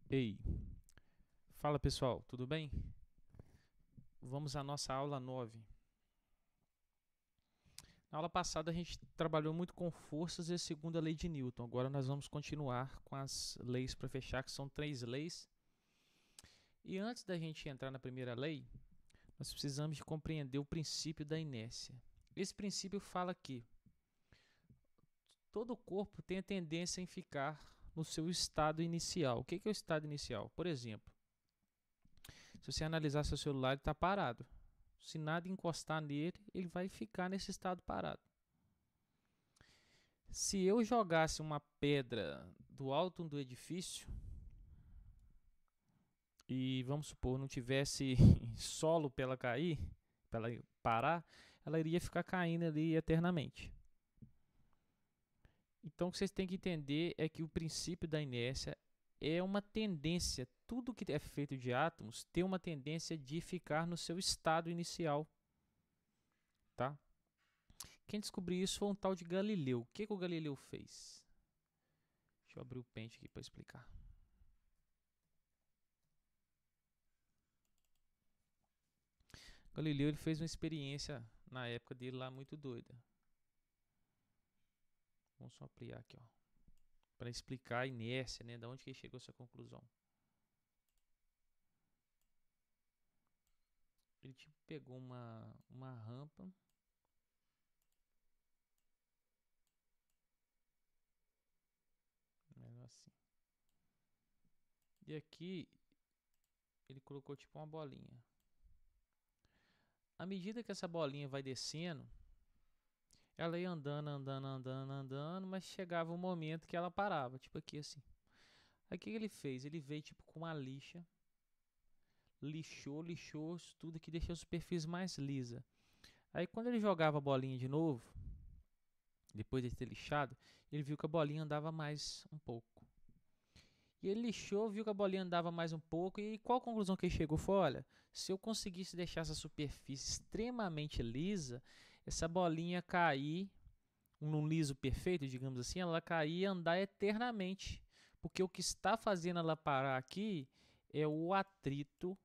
Ei, fala pessoal, tudo bem? Vamos à nossa aula 9. Na aula passada a gente trabalhou muito com forças e a segunda lei de Newton. Agora nós vamos continuar com as leis para fechar, que são três leis. E antes da gente entrar na primeira lei, nós precisamos de compreender o princípio da inércia. Esse princípio fala que todo o corpo tem a tendência em ficar no seu estado inicial. O que é o estado inicial? Por exemplo, se você analisar seu celular, ele está parado. Se nada encostar nele, ele vai ficar nesse estado parado. Se eu jogasse uma pedra do alto do edifício e, vamos supor, não tivesse solo para ela cair, para ela parar, ela iria ficar caindo ali eternamente. Então, o que vocês têm que entender é que o princípio da inércia é uma tendência. Tudo que é feito de átomos tem uma tendência de ficar no seu estado inicial, tá? Quem descobriu isso foi um tal de Galileu. O que o Galileu fez? Deixa eu abrir o pente aqui para explicar. Galileu ele fez uma experiência na época dele lá muito doida. Vamos só ampliar aqui, ó, para explicar a inércia, né, da onde que ele chegou a essa conclusão. Ele tipo pegou uma rampa, um negócio assim. E aqui ele colocou tipo uma bolinha. À medida que essa bolinha vai descendo, ela ia andando, andando, andando, andando, mas chegava um momento que ela parava, tipo aqui assim. Aí o que ele fez? Ele veio tipo com uma lixa, lixou tudo aqui, deixou a superfície mais lisa. Aí quando ele jogava a bolinha de novo, depois de ter lixado, ele viu que a bolinha andava mais um pouco. E ele lixou, viu que a bolinha andava mais um pouco, e qual a conclusão que ele chegou? Foi, olha, se eu conseguisse deixar essa superfície extremamente lisa, essa bolinha cair, num liso perfeito, digamos assim, ela cair e andar eternamente. Porque o que está fazendo ela parar aqui é o atrito,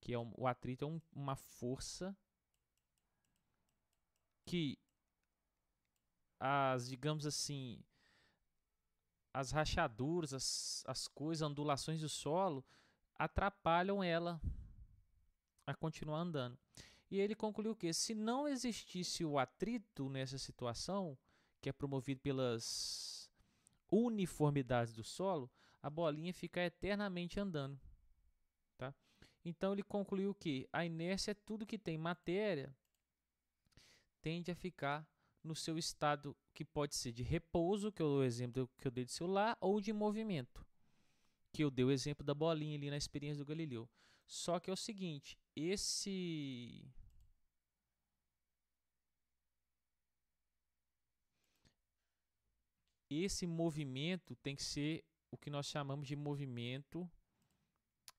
que é o atrito é uma força que digamos assim, as rachaduras, as coisas, ondulações do solo atrapalham ela a continuar andando. E ele concluiu que se não existisse o atrito nessa situação, que é promovido pelas uniformidades do solo, a bolinha fica eternamente andando. Tá? Então ele concluiu que a inércia é tudo que tem matéria tende a ficar no seu estado que pode ser de repouso, que é o exemplo que eu dei de celular, ou de movimento, que eu dei o exemplo da bolinha ali na experiência do Galileu. Só que é o seguinte, esse movimento tem que ser o que nós chamamos de movimento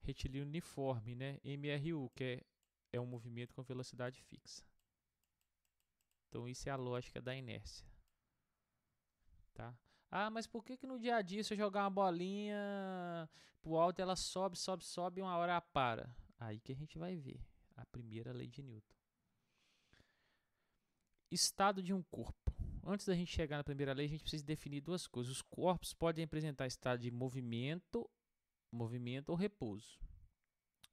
retilíneo uniforme, né? MRU, que é um movimento com velocidade fixa. Então isso é a lógica da inércia. Tá? Ah, mas por que no dia a dia se eu jogar uma bolinha pro alto ela sobe, sobe, sobe e uma hora ela para? Aí que a gente vai ver a primeira lei de Newton. Estado de um corpo. Antes da gente chegar na primeira lei, a gente precisa definir duas coisas. Os corpos podem apresentar estado de movimento ou repouso.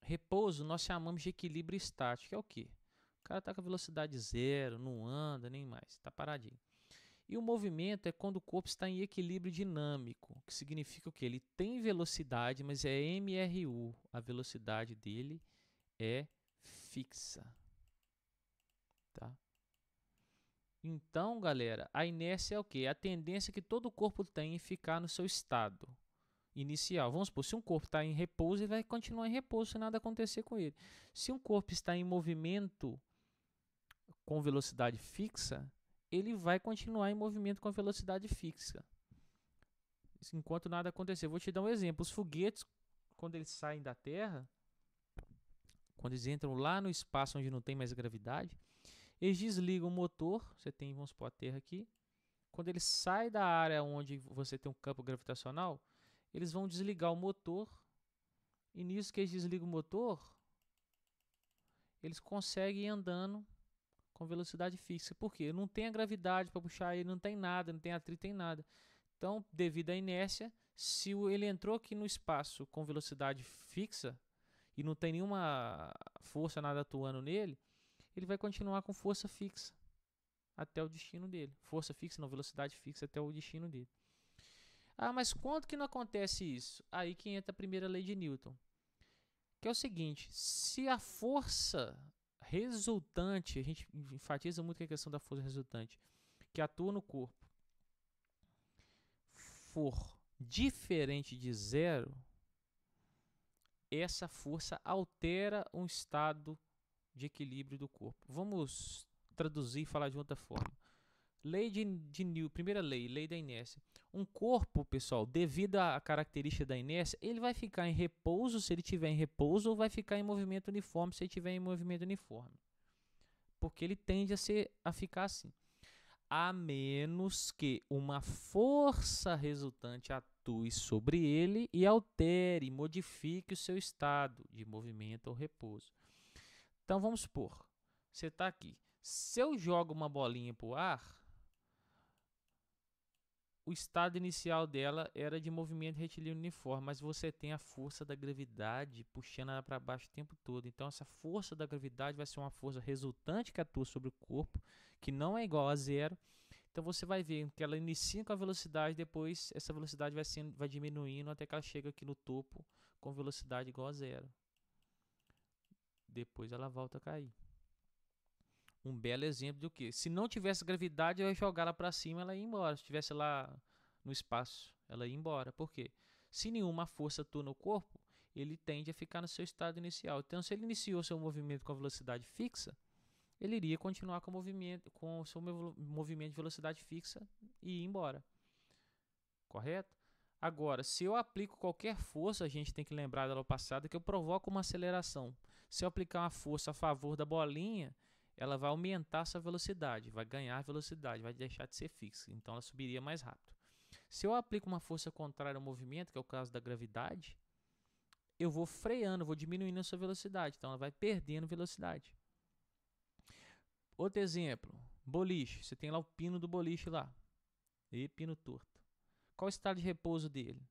Repouso nós chamamos de equilíbrio estático, que é o quê? O cara está com a velocidade zero, não anda nem mais, está paradinho. E o movimento é quando o corpo está em equilíbrio dinâmico, que significa o quê? Ele tem velocidade, mas é MRU. A velocidade dele é fixa. Tá? Então, galera, a inércia é o quê? A tendência que todo corpo tem em ficar no seu estado inicial. Vamos supor, se um corpo está em repouso, ele vai continuar em repouso se nada acontecer com ele. Se um corpo está em movimento com velocidade fixa, ele vai continuar em movimento com velocidade fixa, enquanto nada acontecer. Vou te dar um exemplo. Os foguetes, quando eles saem da Terra, quando eles entram lá no espaço onde não tem mais gravidade, eles desligam o motor. Você tem, vamos supor, a Terra aqui. Quando ele sai da área onde você tem um campo gravitacional, eles vão desligar o motor E nisso que eles desligam o motor, eles conseguem ir andando com velocidade fixa. Por quê? Não tem a gravidade para puxar ele, não tem nada, não tem atrito, tem nada. Então, devido à inércia, se ele entrou aqui no espaço com velocidade fixa e não tem nenhuma força nada atuando nele, ele vai continuar com força fixa até o destino dele. Força fixa, não, velocidade fixa até o destino dele. Ah, mas quando que não acontece isso? Aí que entra a primeira lei de Newton. Que é o seguinte, se a força resultante, a gente enfatiza muito a questão da força resultante, que atua no corpo, for diferente de zero, essa força altera um estado de equilíbrio do corpo. Vamos traduzir e falar de outra forma. Lei de Newton, primeira lei, lei da inércia. Um corpo, pessoal, devido à característica da inércia, ele vai ficar em repouso se ele estiver em repouso ou vai ficar em movimento uniforme se ele estiver em movimento uniforme. Porque ele tende a ficar assim. A menos que uma força resultante atue sobre ele e altere, modifique o seu estado de movimento ou repouso. Então vamos supor, você está aqui. Se eu jogo uma bolinha para o ar, o estado inicial dela era de movimento retilíneo uniforme, mas você tem a força da gravidade puxando ela para baixo o tempo todo. Então essa força da gravidade vai ser uma força resultante que atua sobre o corpo, que não é igual a zero. Então você vai ver que ela inicia com a velocidade, depois essa velocidade vai diminuindo até que ela chega aqui no topo com velocidade igual a zero. Depois ela volta a cair. Um belo exemplo do que? Se não tivesse gravidade, eu ia jogar ela para cima, ela ia embora. Se estivesse lá no espaço, ela ia embora. Por quê? Se nenhuma força atua no corpo, ele tende a ficar no seu estado inicial. Então, se ele iniciou seu movimento com a velocidade fixa, ele iria continuar com o seu movimento de velocidade fixa e ir embora. Correto? Agora, se eu aplico qualquer força, a gente tem que lembrar da aula passada que eu provoco uma aceleração. Se eu aplicar uma força a favor da bolinha, ela vai aumentar essa velocidade, vai ganhar velocidade, vai deixar de ser fixa. Então ela subiria mais rápido. Se eu aplico uma força contrária ao movimento, que é o caso da gravidade, eu vou freando, vou diminuindo a sua velocidade. Então ela vai perdendo velocidade. Outro exemplo, boliche. Você tem lá o pino do boliche lá. E pino torto. Qual o estado de repouso dele?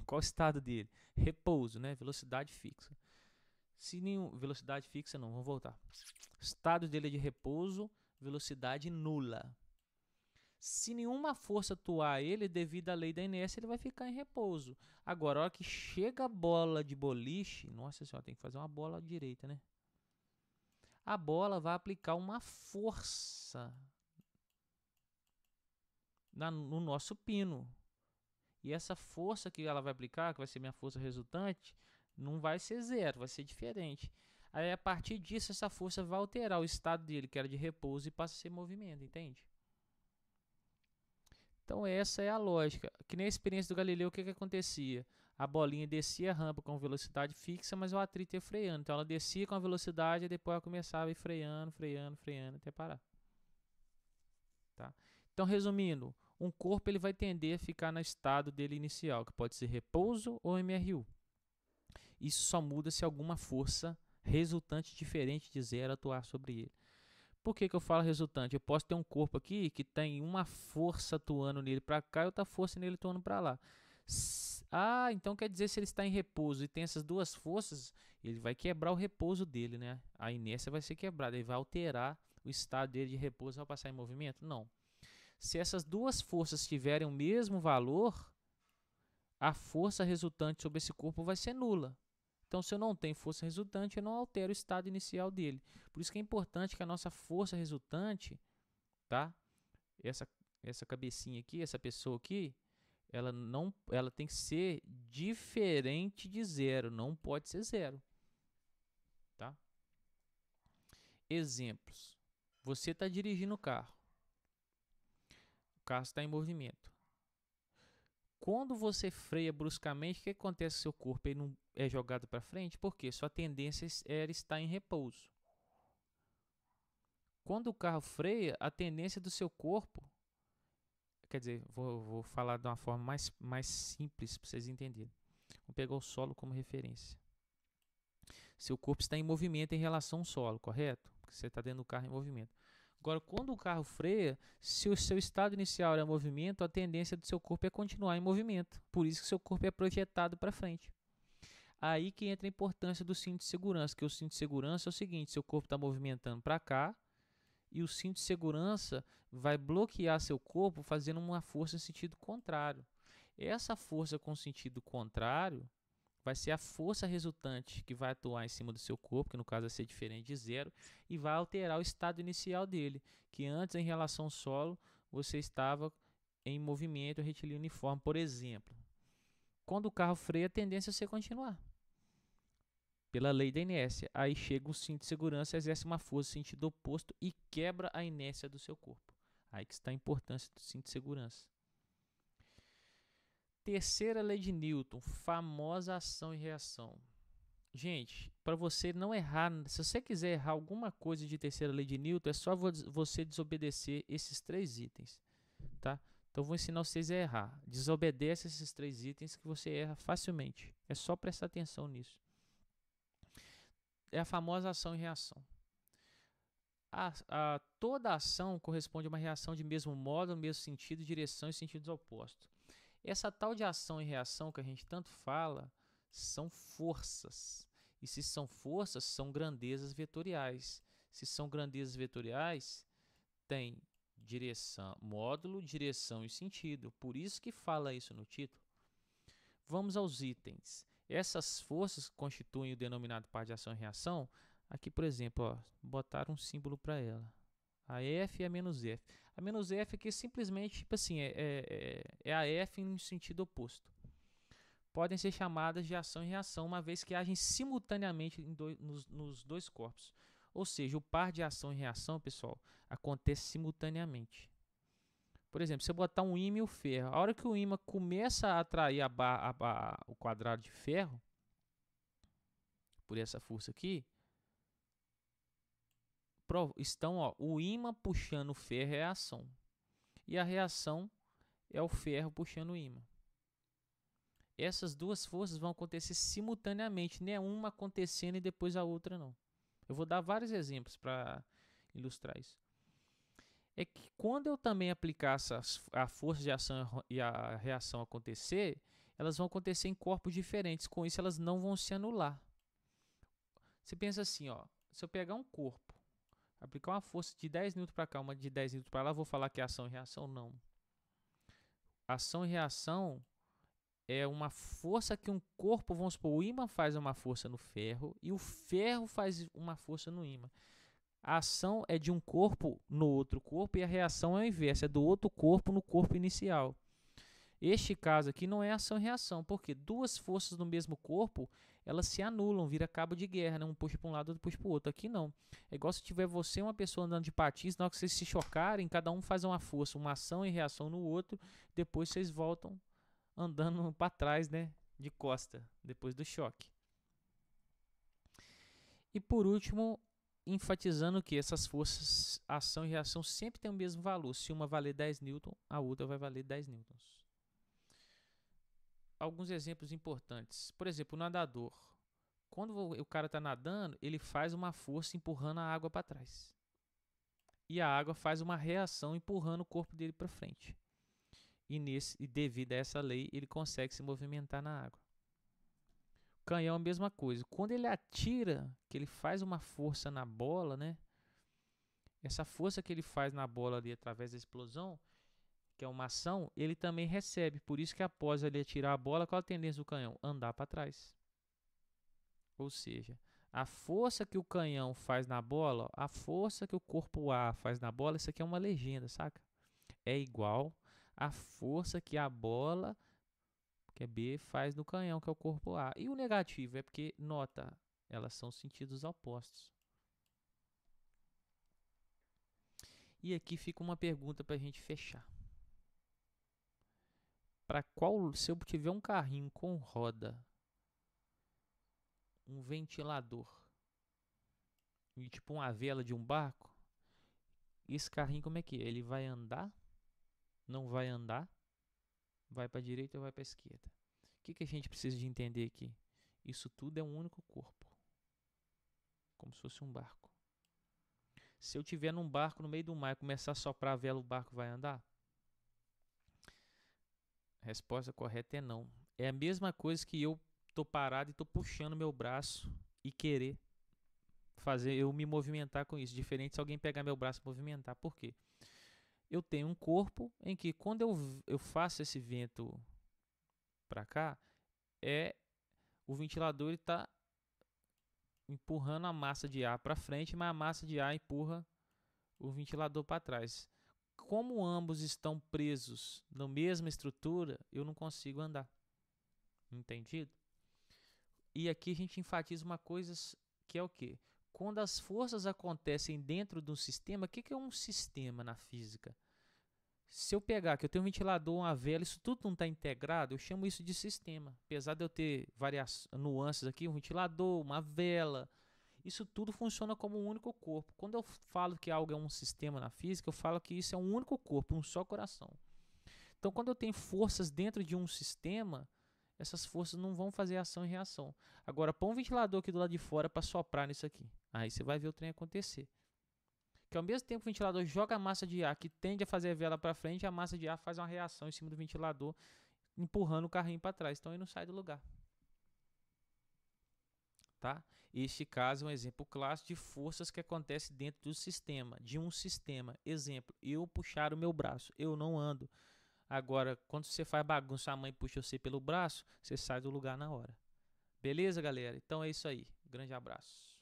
Qual o estado dele? Repouso, né? Velocidade fixa. Se nenhum, velocidade fixa não, vamos voltar. Estado dele é de repouso, velocidade nula. Se nenhuma força atuar ele, devido à lei da inércia, ele vai ficar em repouso. Agora, a hora que chega a bola de boliche, nossa senhora, tem que fazer uma bola direita, né? A bola vai aplicar uma força no nosso pino. E essa força que ela vai aplicar, que vai ser minha força resultante, não vai ser zero, vai ser diferente. Aí, a partir disso, essa força vai alterar o estado dele, que era de repouso, e passa a ser movimento, entende? Então, essa é a lógica. Que nem a experiência do Galileu, o que acontecia? A bolinha descia a rampa com velocidade fixa, mas o atrito ia freando. Então, ela descia com a velocidade e depois ela começava a ir freando, freando, freando, até parar. Tá? Então, resumindo, um corpo ele vai tender a ficar no estado dele inicial, que pode ser repouso ou MRU. Isso só muda se alguma força resultante diferente de zero atuar sobre ele. Por que eu falo resultante? Eu posso ter um corpo aqui que tem uma força atuando nele para cá e outra força nele atuando para lá. Então quer dizer se ele está em repouso e tem essas duas forças, ele vai quebrar o repouso dele, né? A inércia vai ser quebrada, ele vai alterar o estado dele de repouso ao passar em movimento? Não. Se essas duas forças tiverem o mesmo valor, a força resultante sobre esse corpo vai ser nula. Então, se eu não tenho força resultante, eu não altero o estado inicial dele. Por isso que é importante que a nossa força resultante, tá? Essa cabecinha aqui, essa pessoa aqui, ela tem que ser diferente de zero, não pode ser zero, tá? Exemplos. Você está dirigindo o carro. O carro está em movimento. Quando você freia bruscamente, o que acontece com o seu corpo? Ele não é jogado para frente? Por quê? Sua tendência era estar em repouso. Quando o carro freia, a tendência do seu corpo... Quer dizer, vou falar de uma forma mais simples para vocês entenderem. Vamos pegar o solo como referência. Seu corpo está em movimento em relação ao solo, correto? Porque você está dentro do carro em movimento. Agora, quando o carro freia, se o seu estado inicial era movimento, a tendência do seu corpo é continuar em movimento. Por isso que seu corpo é projetado para frente. Aí que entra a importância do cinto de segurança, que o cinto de segurança é o seguinte, seu corpo está movimentando para cá e o cinto de segurança vai bloquear seu corpo fazendo uma força em sentido contrário. Essa força com sentido contrário vai ser a força resultante que vai atuar em cima do seu corpo, que no caso vai ser diferente de zero, e vai alterar o estado inicial dele, que antes, em relação ao solo, você estava em movimento retilíneo uniforme, por exemplo. Quando o carro freia, a tendência é você continuar, pela lei da inércia. Aí chega o cinto de segurança, exerce uma força em sentido oposto e quebra a inércia do seu corpo. Aí que está a importância do cinto de segurança. Terceira lei de Newton, famosa ação e reação. Gente, para você não errar, se você quiser errar alguma coisa de terceira lei de Newton, é só você desobedecer esses 3 itens, tá? Então vou ensinar vocês a errar. Desobedece esses 3 itens que você erra facilmente. É só prestar atenção nisso. É a famosa ação e reação. Toda ação corresponde a uma reação de mesmo modo, mesmo sentido, direção e sentidos opostos. Essa tal de ação e reação que a gente tanto fala são forças. E se são forças, são grandezas vetoriais. Se são grandezas vetoriais, tem direção, módulo, direção e sentido. Por isso que fala isso no título. Vamos aos itens. Essas forças constituem o denominado par de ação e reação. Aqui, por exemplo, ó, botaram um símbolo para ela. A F e a menos F. A menos F aqui simplesmente, tipo assim, é a F em sentido oposto. Podem ser chamadas de ação e reação, uma vez que agem simultaneamente nos 2 corpos. Ou seja, o par de ação e reação, pessoal, acontece simultaneamente. Por exemplo, se eu botar um ímã e o ferro, a hora que o ímã começa a atrair o quadrado de ferro, por essa força aqui, estão, ó, o ímã puxando o ferro é a ação. E a reação é o ferro puxando o ímã. Essas 2 forças vão acontecer simultaneamente, não é uma acontecendo e depois a outra não. Eu vou dar vários exemplos para ilustrar isso. É que quando eu também aplicar a força de ação e a reação acontecer, elas vão acontecer em corpos diferentes, com isso elas não vão se anular. Você pensa assim, ó, se eu pegar um corpo, aplicar uma força de 10 N para cá, uma de 10 N para lá, vou falar que é ação e reação? Não. Ação e reação é uma força que um corpo, vamos supor, o ímã faz uma força no ferro e o ferro faz uma força no ímã. A ação é de um corpo no outro corpo e a reação é o inverso, é do outro corpo no corpo inicial. Este caso aqui não é ação e reação, porque 2 forças no mesmo corpo, elas se anulam, vira cabo de guerra, né? Um puxa para um lado, outro puxa para o outro. Aqui não. É igual se tiver você e uma pessoa andando de patins, na hora que vocês se chocarem, cada um faz uma força, uma ação e reação no outro, depois vocês voltam andando para trás, né? De costa, depois do choque. E por último, enfatizando que essas forças, ação e reação, sempre têm o mesmo valor. Se uma valer 10 newton, a outra vai valer 10 newtons. Alguns exemplos importantes. Por exemplo, o nadador. Quando o cara está nadando, ele faz uma força empurrando a água para trás. E a água faz uma reação empurrando o corpo dele para frente. E devido a essa lei, ele consegue se movimentar na água. O canhão é a mesma coisa. Quando ele atira, que ele faz uma força na bola, né? Essa força que ele faz na bola ali através da explosão, que é uma ação, ele também recebe. Por isso que após ele atirar a bola, qual a tendência do canhão? Andar para trás. Ou seja, a força que o canhão faz na bola, a força que o corpo A faz na bola, isso aqui é uma legenda, saca? É igual a força que a bola, que é B, faz no canhão, que é o corpo A. E o negativo é porque, nota, elas são sentidos opostos. E aqui fica uma pergunta para a gente fechar. Para qual, se eu tiver um carrinho com roda, um ventilador e tipo uma vela de um barco, esse carrinho como é que é? Ele vai andar? Não vai andar? Vai para a direita ou vai para a esquerda? que a gente precisa de entender aqui? Isso tudo é um único corpo, como se fosse um barco. Se eu estiver num barco no meio do mar e começar a soprar a vela, o barco vai andar? A resposta correta é não. É a mesma coisa que eu tô parado e tô puxando meu braço e querer fazer eu me movimentar com isso. Diferente se alguém pegar meu braço e movimentar. Por quê? Eu tenho um corpo em que quando eu faço esse vento para cá, o ventilador está empurrando a massa de ar para frente, mas a massa de ar empurra o ventilador para trás. Como ambos estão presos na mesma estrutura, eu não consigo andar. Entendido? E aqui a gente enfatiza uma coisa que é o quê? Quando as forças acontecem dentro de um sistema, o que é um sistema na física? Se eu pegar que eu tenho um ventilador, uma vela, isso tudo não está integrado, eu chamo isso de sistema. Apesar de eu ter várias nuances aqui, um ventilador, uma vela, isso tudo funciona como um único corpo. Quando eu falo que algo é um sistema na física, eu falo que isso é um único corpo, um só coração. Então, quando eu tenho forças dentro de um sistema, essas forças não vão fazer ação e reação. Agora, põe um ventilador aqui do lado de fora para soprar nisso aqui. Aí você vai ver o trem acontecer. Que ao mesmo tempo o ventilador joga a massa de ar que tende a fazer a vela para frente, a massa de ar faz uma reação em cima do ventilador, empurrando o carrinho para trás. Então ele não sai do lugar. Tá? Este caso é um exemplo clássico de forças que acontecem dentro do sistema, de um sistema. Exemplo, eu puxar o meu braço, eu não ando. Agora, quando você faz bagunça, a mãe puxa você pelo braço, você sai do lugar na hora. Beleza, galera? Então é isso aí. Grande abraço.